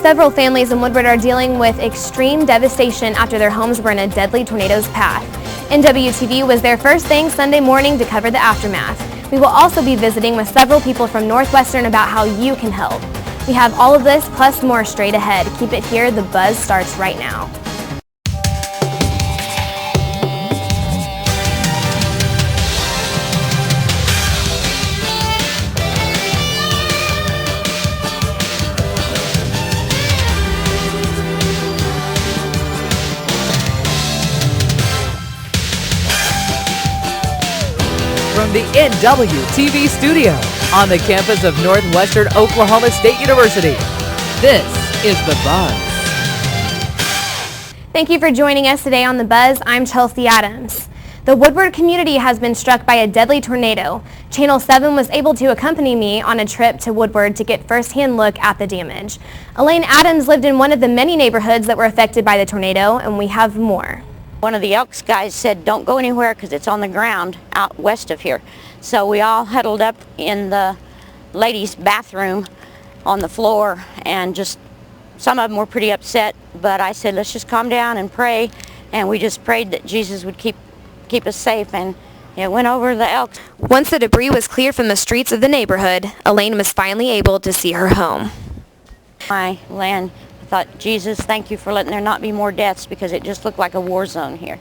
Several families in Woodward are dealing with extreme devastation after their homes were in a deadly tornado's path. NWTV was there first thing Sunday morning to cover the aftermath. We will also be visiting with several people from Northwestern about how you can help. We have all of this plus more straight ahead. Keep it here. The buzz starts right now. From the NWTV studio on the campus of Northwestern Oklahoma State University, this is The Buzz. Thank you for joining us today on The Buzz. I'm Chelsea Adams. The Woodward community has been struck by a deadly tornado. Channel 7 was able to accompany me on a trip to Woodward to get first-hand look at the damage. Elaine Adams lived in one of the many neighborhoods that were affected by the tornado, and we have more. One of the Elks guys said, don't go anywhere because it's on the ground out west of here. So we all huddled up in the ladies' bathroom on the floor, and just some of them were pretty upset, but I said, let's just calm down and pray. And we just prayed that Jesus would keep us safe, and it went over the Elks. Once the debris was cleared from the streets of the neighborhood, Elaine was finally able to see her home. My land, I thought, Jesus, thank you for letting there not be more deaths, because it just looked like a war zone here.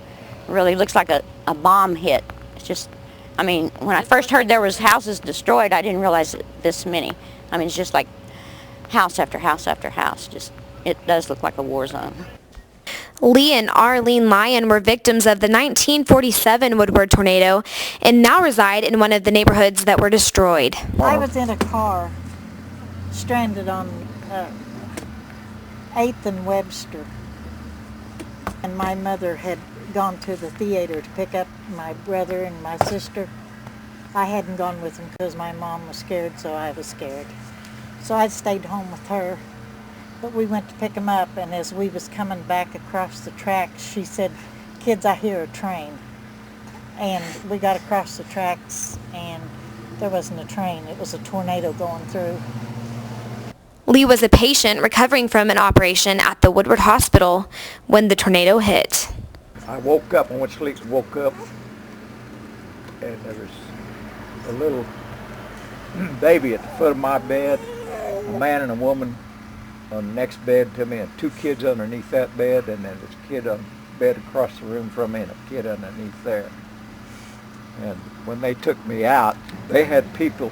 It really looks like a bomb hit. It's just, I mean, when I first heard there was houses destroyed, I didn't realize this many. I mean, it's just like house after house after house. Just, it does look like a war zone. Lee and Arlene Lyon were victims of the 1947 Woodward tornado and now reside in one of the neighborhoods that were destroyed. I was in a car stranded on 8th and Webster, and my mother had gone to the theater to pick up my brother and my sister. I hadn't gone with them because my mom was scared, so I was scared. So I stayed home with her. But we went to pick them up, and as we was coming back across the tracks, she said, "Kids, I hear a train." And we got across the tracks, and there wasn't a train. It was a tornado going through. Lee was a patient recovering from an operation at the Woodward Hospital when the tornado hit. I woke up, I went to sleep and woke up, and there was a little baby at the foot of my bed, a man and a woman on the next bed to me, and 2 kids underneath that bed, and then this kid on the bed across the room from me, and a kid underneath there. And when they took me out, they had people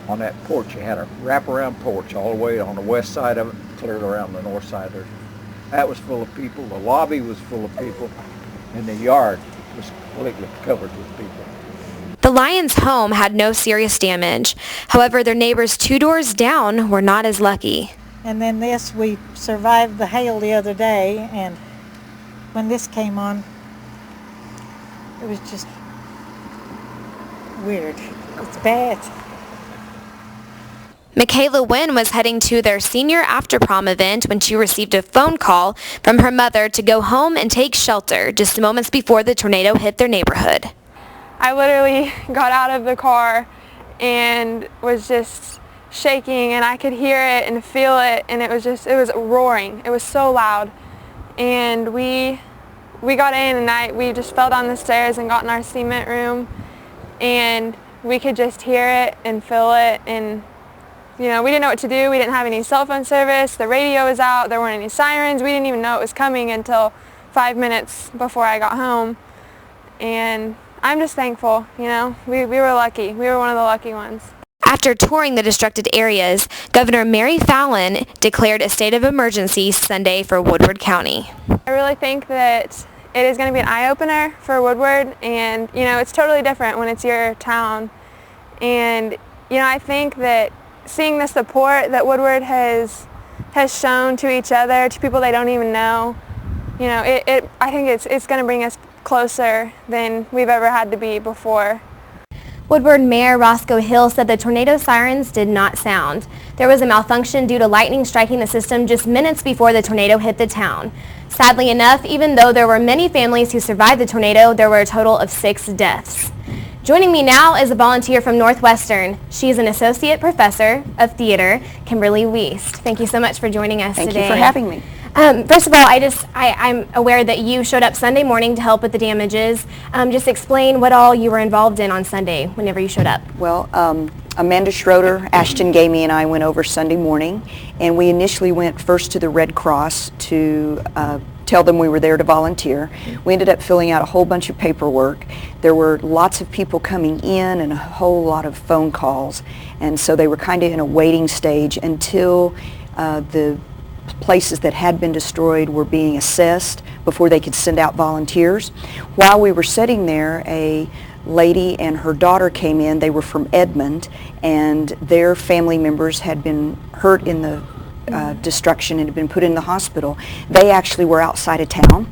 on that porch. You had a wraparound porch all the way on the west side of it, clear around the north side there. That was full of people. The lobby was full of people, and the yard was completely covered with people. The Lyons' home had no serious damage. However, their neighbors 2 doors down were not as lucky. And then this, we survived the hail the other day, and when this came on, it was just weird. It's bad. Michaela Wynn was heading to their senior after-prom event when she received a phone call from her mother to go home and take shelter just moments before the tornado hit their neighborhood. I literally got out of the car and was just shaking, and I could hear it and feel it, and it was roaring. It was so loud. And we got in, and we just fell down the stairs and got in our cement room, and we could just hear it and feel it, and you know, we didn't know what to do. We didn't have any cell phone service. The radio was out. There weren't any sirens. We didn't even know it was coming until 5 minutes before I got home. And I'm just thankful, you know. We were lucky. We were one of the lucky ones. After touring the destructed areas, Governor Mary Fallin declared a state of emergency Sunday for Woodward County. I really think that it is going to be an eye-opener for Woodward, and, you know, it's totally different when it's your town. And, you know, I think that seeing the support that Woodward has shown to each other, to people they don't even know, you know, I think it's going to bring us closer than we've ever had to be before. Woodward Mayor Roscoe Hill said the tornado sirens did not sound. There was a malfunction due to lightning striking the system just minutes before the tornado hit the town. Sadly enough, even though there were many families who survived the tornado, there were a total of 6 deaths. Joining me now is a volunteer from Northwestern. She is an associate professor of theater, Kimberly Wiest. Thank you so much for joining us today. Thank you for having me. First of all, I'm aware that you showed up Sunday morning to help with the damages. Just explain what all you were involved in on Sunday whenever you showed up. Well, Amanda Schroeder, Ashton Gamey, and I went over Sunday morning, and we initially went first to the Red Cross to tell them we were there to volunteer. We ended up filling out a whole bunch of paperwork. There were lots of people coming in and a whole lot of phone calls, and so they were kind of in a waiting stage until the places that had been destroyed were being assessed before they could send out volunteers. While we were sitting there, a lady and her daughter came in. They were from Edmond, and their family members had been hurt in the destruction and had been put in the hospital. They actually were outside of town,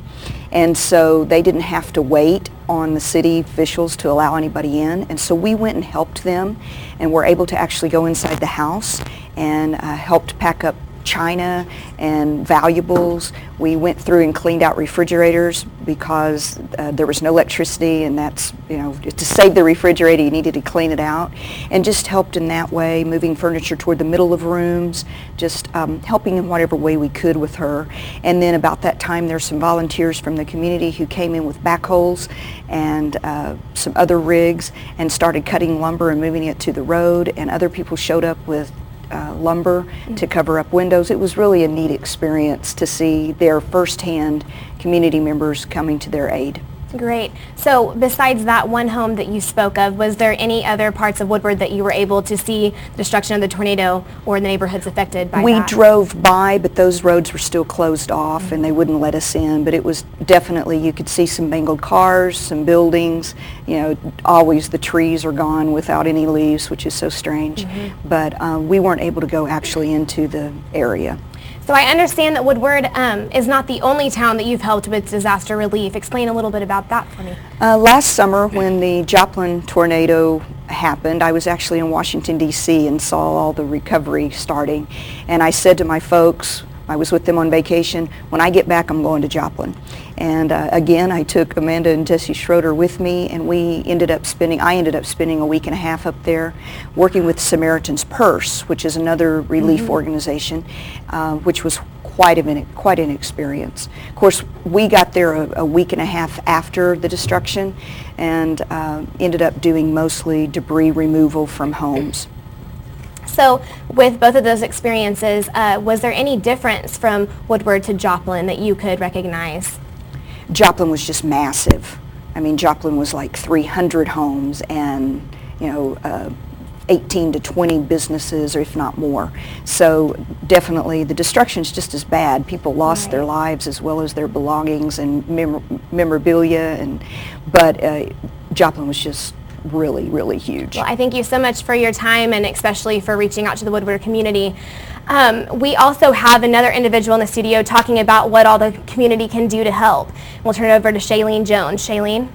and so they didn't have to wait on the city officials to allow anybody in, and so we went and helped them and were able to actually go inside the house and helped pack up china and valuables. We went through and cleaned out refrigerators because there was no electricity, and that's, you know, to save the refrigerator you needed to clean it out, and just helped in that way, moving furniture toward the middle of rooms, just helping in whatever way we could with her. And then about that time there's some volunteers from the community who came in with backhoes and some other rigs and started cutting lumber and moving it to the road, and other people showed up with lumber to cover up windows. It was really a neat experience to see their firsthand community members coming to their aid. Great. So besides that one home that you spoke of, was there any other parts of Woodward that you were able to see the destruction of the tornado or the neighborhoods affected by that? We drove by, but those roads were still closed off and they wouldn't let us in. But it was definitely, you could see some mangled cars, some buildings. You know, always the trees are gone without any leaves, which is so strange. But we weren't able to go actually into the area. So I understand that Woodward is not the only town that you've helped with disaster relief. Explain a little bit about that for me. Last summer when the Joplin tornado happened, I was actually in Washington, D.C. and saw all the recovery starting. And I said to my folks, I was with them on vacation, when I get back I'm going to Joplin. And again, I took Amanda and Jesse Schroeder with me, and I ended up spending a week and a half up there working with Samaritan's Purse, which is another relief organization, which was quite an experience. Of course, we got there a week and a half after the destruction and ended up doing mostly debris removal from homes. So with both of those experiences, was there any difference from Woodward to Joplin that you could recognize? Joplin was just massive. I mean, Joplin was like 300 homes and, you know, 18 to 20 businesses, or if not more. So definitely the destruction's just as bad. People lost their lives as well as their belongings and memorabilia, but Joplin was just really, really huge. Well, I thank you so much for your time and especially for reaching out to the Woodward community. We also have another individual in the studio talking about what all the community can do to help. We'll turn it over to Shailene Jones. Shailene?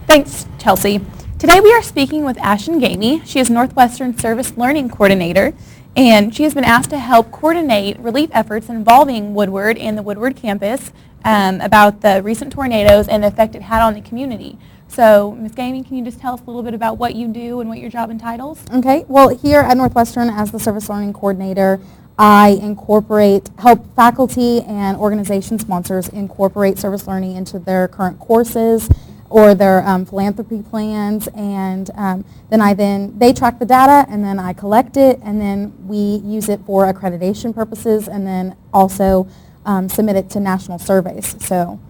Thanks, Chelsea. Today we are speaking with Ashton Gamey. She is Northwestern Service Learning Coordinator, and she has been asked to help coordinate relief efforts involving Woodward and the Woodward campus about the recent tornadoes and the effect it had on the community. So, Ms. Gamey, can you just tell us a little bit about what you do and what your job entitles? Okay, well, here at Northwestern as the Service Learning Coordinator, I help faculty and organization sponsors incorporate service learning into their current courses or their philanthropy plans, and then they track the data, and then I collect it, and then we use it for accreditation purposes, and then also submit it to national surveys. So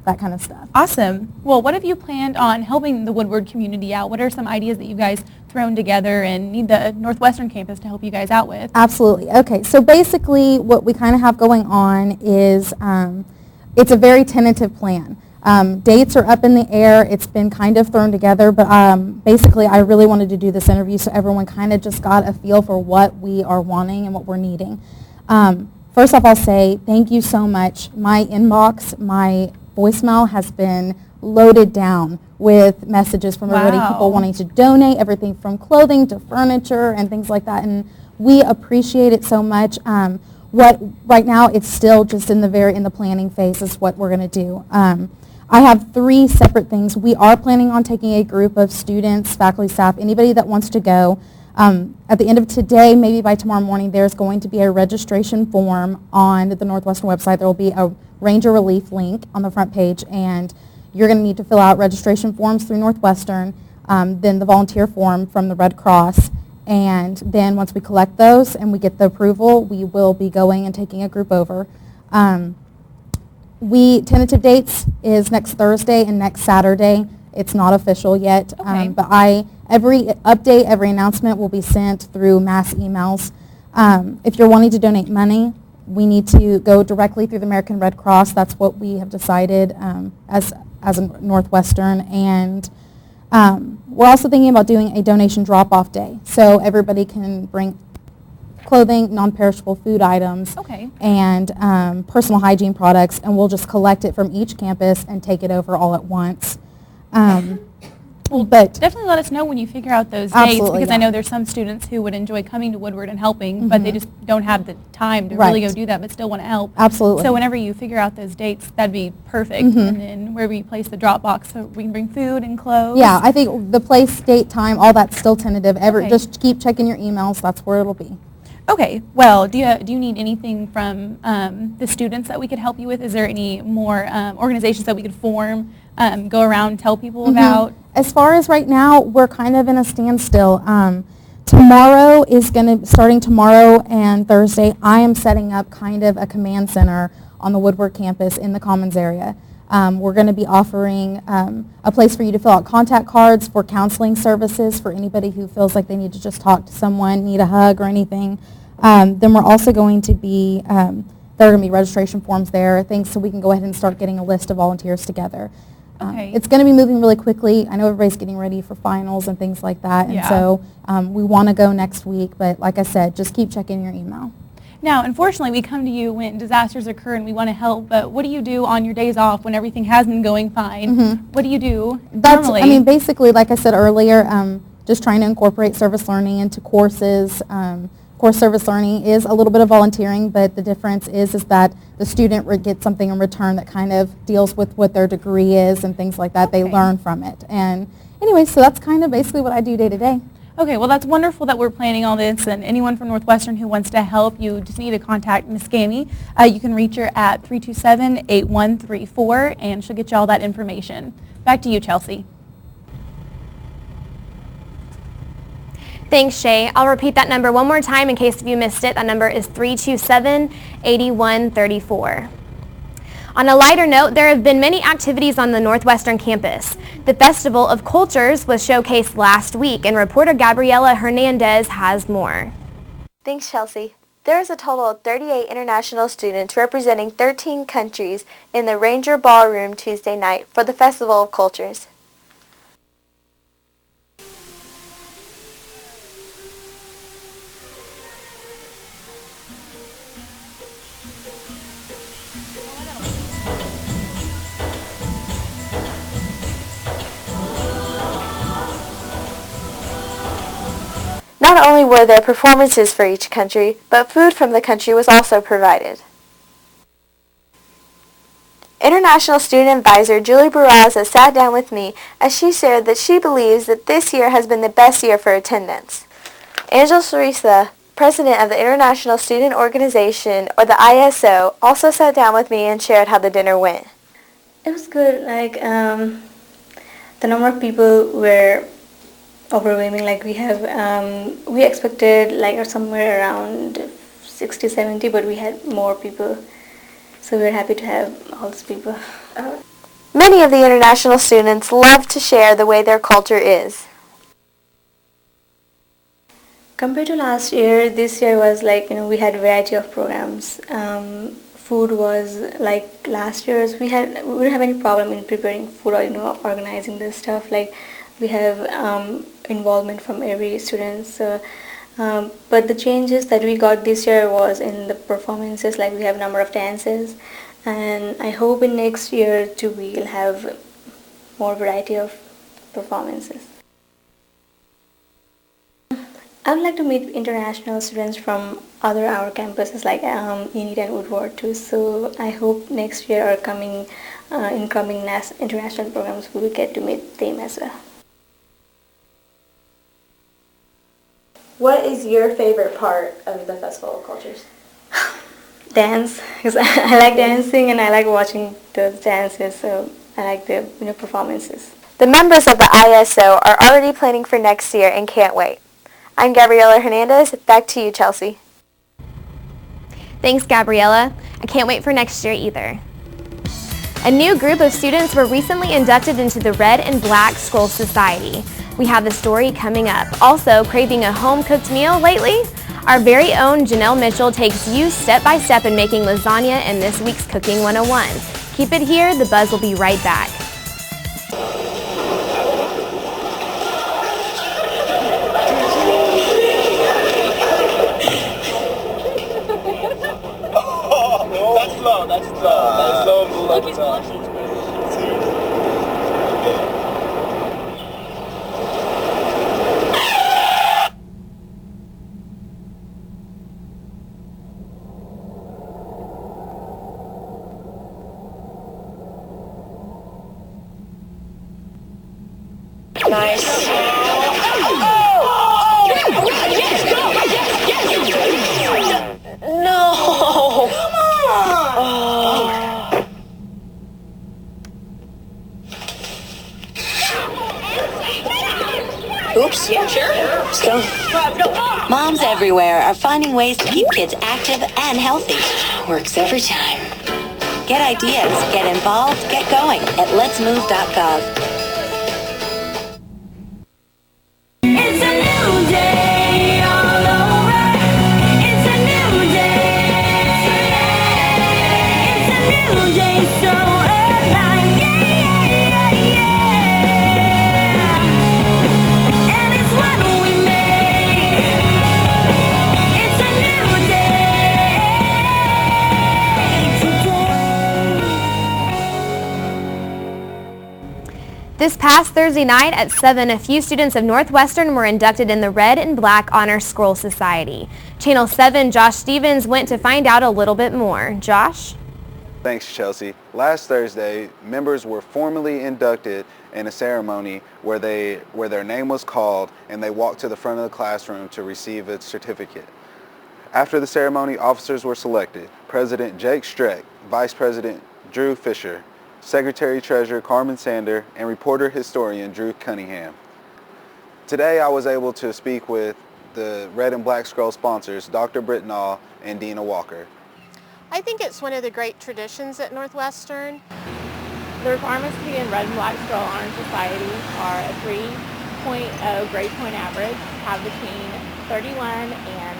that kind of stuff. Awesome. Well, what have you planned on helping the Woodward community out? What are some ideas that you guys thrown together and need the Northwestern campus to help you guys out with? Absolutely. Okay, so basically what we kind of have going on is it's a very tentative plan. Dates are up in the air. It's been kind of thrown together, but basically I really wanted to do this interview so everyone kind of just got a feel for what we are wanting and what we're needing. First off, I'll say thank you so much. My inbox, my voicemail has been loaded down with messages from everybody, people wanting to donate, everything from clothing to furniture and things like that, and we appreciate it so much. Right now it's still just in the planning phase is what we're going to do. I have 3 separate things. We are planning on taking a group of students, faculty, staff, anybody that wants to go. At the end of today, maybe by tomorrow morning, there's going to be a registration form on the Northwestern website. There will be a Ranger Relief link on the front page, and you're going to need to fill out registration forms through Northwestern, then the volunteer form from the Red Cross, and then once we collect those and we get the approval, we will be going and taking a group over. Tentative dates is next Thursday and next Saturday. It's not official yet, Okay. but every update, every announcement will be sent through mass emails. If you're wanting to donate money, we need to go directly through the American Red Cross. That's what we have decided as a Northwestern, and we're also thinking about doing a donation drop-off day, so everybody can bring clothing, non-perishable food items, Okay. and personal hygiene products, and we'll just collect it from each campus and take it over all at once. Well, but definitely let us know when you figure out those dates, Absolutely, because yeah. I know there's some students who would enjoy coming to Woodward and helping, but they just don't have the time to really Right. go do that, but still want to help. Absolutely. So whenever you figure out those dates, that'd be perfect. And then where we place the drop box, so we can bring food and clothes. Yeah, I think the place, date, time, all that's still tentative. Okay. Just keep checking your emails. That's where it'll be. Okay. Well, do you need anything from the students that we could help you with? Is there any more organizations that we could form, go around and tell people about? As far as right now, we're kind of in a standstill. Tomorrow is starting tomorrow and Thursday, I am setting up kind of a command center on the Woodward campus in the Commons area. We're going to be offering a place for you to fill out contact cards for counseling services for anybody who feels like they need to just talk to someone, need a hug or anything. Then we're also going to be, there are going to be registration forms there, things so we can go ahead and start getting a list of volunteers together. Okay. It's going to be moving really quickly. I know everybody's getting ready for finals and things like that, and Yeah. so we want to go next week, but like I said, just keep checking your email. Now, unfortunately, we come to you when disasters occur and we want to help, but what do you do on your days off when everything has been going fine? What do you do normally? I mean, basically, like I said earlier, just trying to incorporate service learning into courses. Of course, service learning is a little bit of volunteering, but the difference is that the student gets something in return that kind of deals with what their degree is and things like that. They Okay. learn from it. And anyway, so that's kind of basically what I do day to day. Okay, well, that's wonderful that we're planning all this, and anyone from Northwestern who wants to help, you just need to contact Ms. Gamey. You can reach her at 327-8134, and she'll get you all that information. Back to you, Chelsea. Thanks, Shay. I'll repeat that number one more time in case you missed it. That number is 327-8134. On a lighter note, there have been many activities on the Northwestern campus. The Festival of Cultures was showcased last week, and reporter Gabriela Hernandez has more. Thanks, Chelsea. There is a total of 38 international students representing 13 countries in the Ranger Ballroom Tuesday night for the Festival of Cultures. Not only were there performances for each country, but food from the country was also provided. International Student Advisor Julie Barraza sat down with me as she shared that she believes that this year has been the best year for attendance. Angel Sarisa, president of the International Student Organization, or the ISO, also sat down with me and shared how the dinner went. It was good. The number of people were overwhelming. We expected somewhere around 60, 70, but we had more people. So we were happy to have all these people. Many of the international students love to share the way their culture is. Compared to last year, this year was we had a variety of programs. Food was like last year's. We didn't have any problem in preparing food or organizing this stuff. We have involvement from every student. So, but the changes that we got this year was in the performances. We have a number of dances, and I hope in next year too we'll have more variety of performances. I would like to meet international students from our campuses like Enid and Woodward too. So I hope next year or coming incoming international programs, we will get to meet them as well. What is your favorite part of the Festival of Cultures? Dance, because I like dancing and I like watching those dances, so I like the performances. The members of the ISO are already planning for next year and can't wait. I'm Gabriela Hernandez. Back to you, Chelsea. Thanks, Gabriella. I can't wait for next year either. A new group of students were recently inducted into the Red and Black Scroll Society. We have the story coming up. Also, craving a home-cooked meal lately? Our very own Janelle Mitchell takes you step-by-step in making lasagna in this week's Cooking 101. Keep it here. The Buzz will be right back. That's slow. Nice. No! Come on! Oops. Yeah, sure. Let's go. Moms everywhere are finding ways to keep kids active and healthy. Works every time. Get ideas, get involved, get going at letsmove.gov. It's a new day all over. It's a new day. It's a new day so alive. Yeah. And it's what we make. It's a new day today. This past Thursday night at 7, a few students of Northwestern were inducted in the Red and Black Honor Scroll Society. Channel 7 Josh Stevens went to find out a little bit more. Josh? Thanks, Chelsea. Last Thursday, members were formally inducted in a ceremony where their name was called and they walked to the front of the classroom to receive a certificate. After the ceremony, officers were selected. President Jake Streck, Vice President Drew Fisher, Secretary-Treasurer Carmen Sander, and reporter-historian Drew Cunningham. Today I was able to speak with the Red and Black Scroll sponsors, Dr. Brittenall and Dina Walker. I think it's one of the great traditions at Northwestern. The requirements to be in Red and Black Scroll Honor Society are a 3.0 grade point average, have between 31 and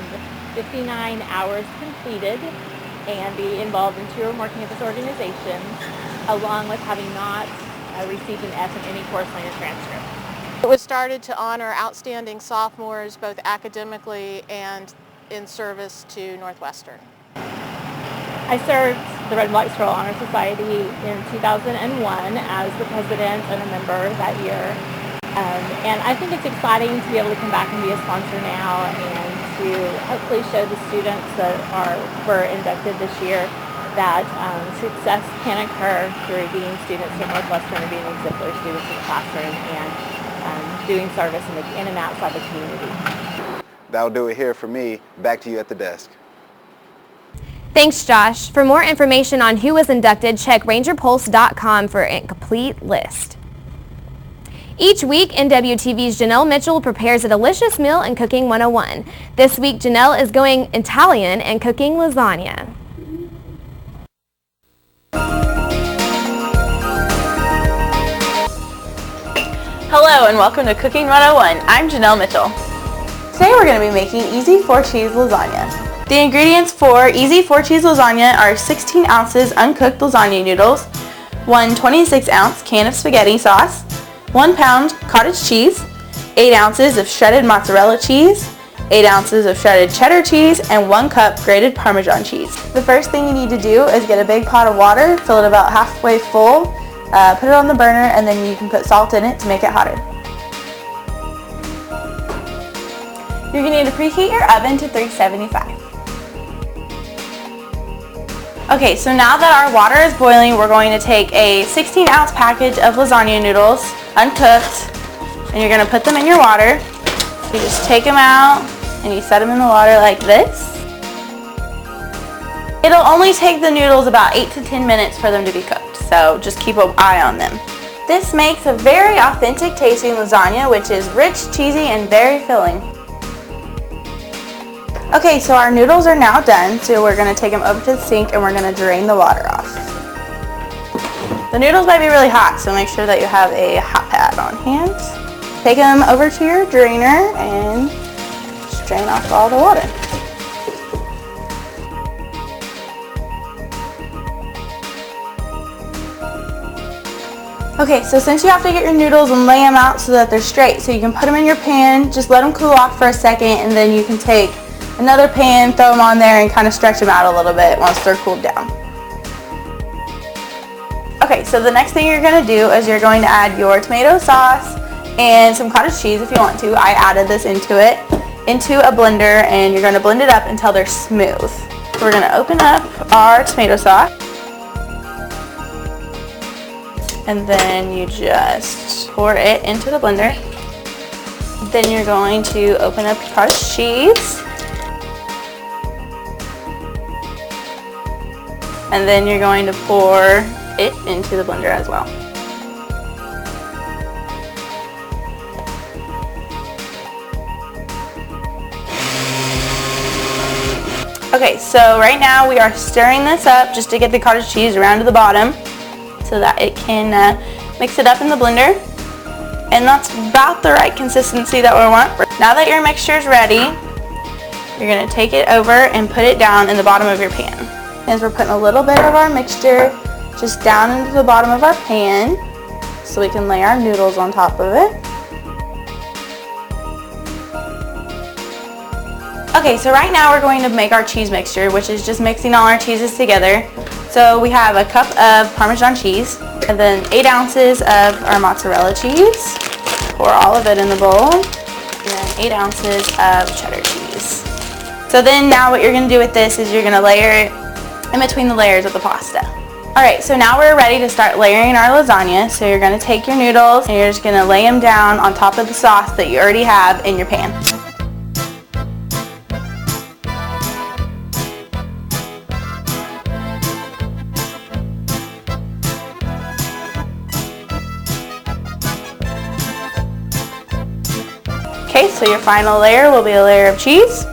59 hours completed, and be involved in 2 or more campus organizations, along with having not received an F in any courseline or transcript. It was started to honor outstanding sophomores, both academically and in service to Northwestern. I served the Red and Black Scroll Honor Society in 2001 as the president and a member that year. And I think it's exciting to be able to come back and be a sponsor now and to hopefully show the students that were inducted this year that success can occur through being students at Northwestern and being exemplary students in the classroom and doing service in and outside the community. That'll do it here for me. Back to you at the desk. Thanks, Josh. For more information on who was inducted, check rangerpulse.com for a complete list. Each week, NWTV's Janelle Mitchell prepares a delicious meal in Cooking 101. This week, Janelle is going Italian and cooking lasagna. Hello and welcome to Cooking 101. I'm Janelle Mitchell. Today we're going to be making easy 4-cheese lasagna. The ingredients for easy 4-cheese lasagna are 16 ounces uncooked lasagna noodles, 1 26-ounce can of spaghetti sauce, 1 pound cottage cheese, 8 ounces of shredded mozzarella cheese, 8 ounces of shredded cheddar cheese, and 1 cup grated Parmesan cheese. The first thing you need to do is get a big pot of water, fill it about halfway full, put it on the burner, and then you can put salt in it to make it hotter. You're going to need to preheat your oven to 375. Okay, so now that our water is boiling, we're going to take a 16-ounce package of lasagna noodles, uncooked, and you're going to put them in your water. You just take them out and you set them in the water like this. It'll only take the noodles about 8 to 10 minutes for them to be cooked, so just keep an eye on them. This makes a very authentic tasting lasagna, which is rich, cheesy, and very filling. Okay, so our noodles are now done, so we're going to take them over to the sink and we're going to drain the water off. The noodles might be really hot, so make sure that you have a hot pad on hand. Take them over to your drainer and strain off all the water. Okay, so since you have to get your noodles and lay them out so that they're straight, so you can put them in your pan, just let them cool off for a second, and then you can take another pan, throw them on there, and kind of stretch them out a little bit once they're cooled down. Okay, so the next thing you're going to do is you're going to add your tomato sauce and some cottage cheese if you want to. I added this into a blender, and you're going to blend it up until they're smooth. So we're going to open up our tomato sauce, and then you just pour it into the blender. Then you're going to open up your cottage cheese, and then you're going to pour it into the blender as well. Okay, so right now we are stirring this up just to get the cottage cheese around to the bottom so that it can mix it up in the blender. And that's about the right consistency that we want. Now that your mixture is ready, you're going to take it over and put it down in the bottom of your pan. As we're putting a little bit of our mixture just down into the bottom of our pan so we can lay our noodles on top of it. Okay, so right now we're going to make our cheese mixture, which is just mixing all our cheeses together. So we have a cup of Parmesan cheese, and then 8 ounces of our mozzarella cheese. Pour all of it in the bowl, and then 8 ounces of cheddar cheese. So then now what you're going to do with this is you're going to layer it in between the layers of the pasta. Alright, so now we're ready to start layering our lasagna. So you're going to take your noodles and you're just going to lay them down on top of the sauce that you already have in your pan. Okay, so your final layer will be a layer of cheese.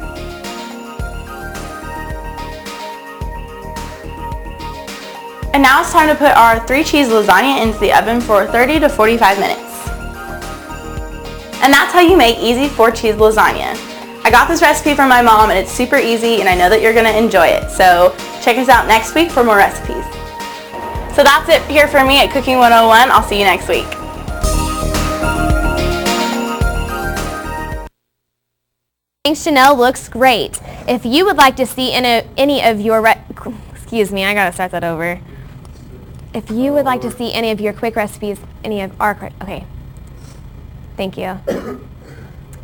And now it's time to put our 3 cheese lasagna into the oven for 30 to 45 minutes. And that's how you make easy 4 cheese lasagna. I got this recipe from my mom and it's super easy and I know that you're going to enjoy it. So check us out next week for more recipes. So that's it here for me at Cooking 101. I'll see you next week. Thanks, Janelle, looks great. If you would like to see any of your If you would like to see any of your quick recipes, thank you. All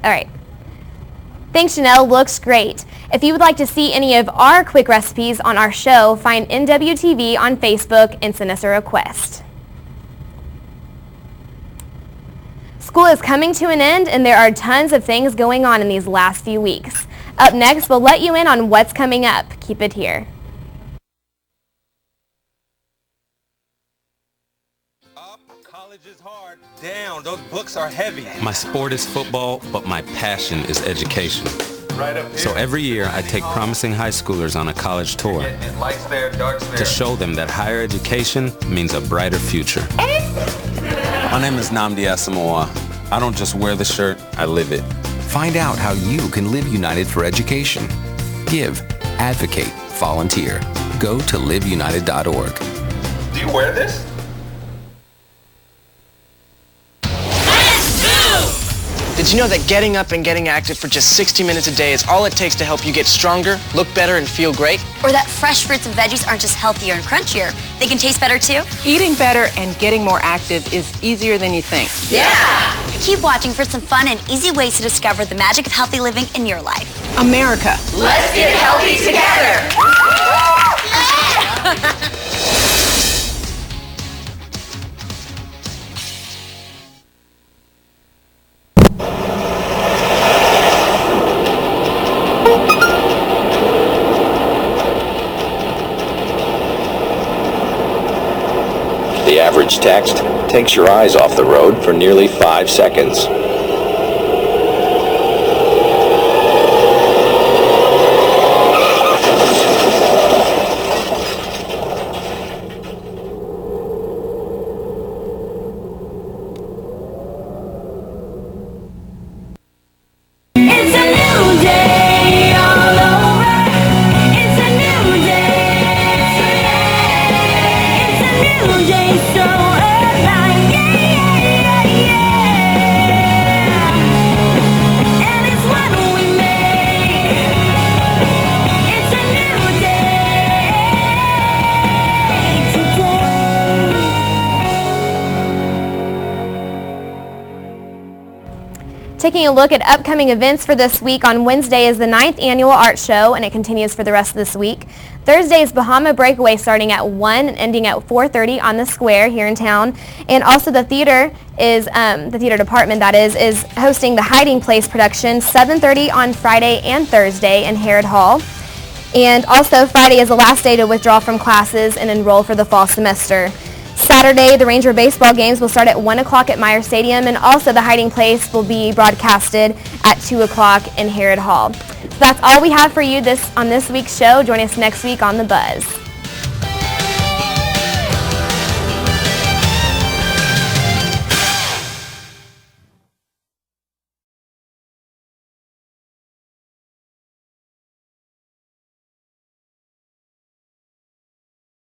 right. Thanks, Janelle, looks great. If you would like to see any of our quick recipes on our show, find NWTV on Facebook and send us a request. School is coming to an end and there are tons of things going on in these last few weeks. Up next, we'll let you in on what's coming up. Keep it here. College is hard. Down. Those books are heavy. My sport is football, but my passion is education. Right up here. So every year I take promising high schoolers on a college tour Lights there, darks there. to show them that higher education means a brighter future. My name is Nnamdi Asamoah. I don't just wear the shirt, I live it. Find out how you can live United for education. Give, advocate, volunteer. Go to liveunited.org. Do you wear this? Did you know that getting up and getting active for just 60 minutes a day is all it takes to help you get stronger, look better, and feel great? Or that fresh fruits and veggies aren't just healthier and crunchier, they can taste better too? Eating better and getting more active is easier than you think. Yeah! Keep watching for some fun and easy ways to discover the magic of healthy living in your life. America. Let's get healthy together! The average text takes your eyes off the road for nearly 5 seconds. It's a new day all over. It's a new day. It's a new day so alive. Yeah. And it's what we make. It's a new day today. Taking a look at upcoming events for this week, on Wednesday is the 9th Annual Art Show, and it continues for the rest of this week. Thursday is Bahama Breakaway starting at 1 and ending at 4:30 on the square here in town. And also the theater is, the theater department that is hosting the Hiding Place production 7:30 on Friday and Thursday in Harrod Hall. And also Friday is the last day to withdraw from classes and enroll for the fall semester. Saturday, the Ranger baseball games will start at 1 o'clock at Meyer Stadium, and also the Hiding Place will be broadcasted at 2 o'clock in Harrod Hall. So that's all we have for you on this week's show. Join us next week on The Buzz.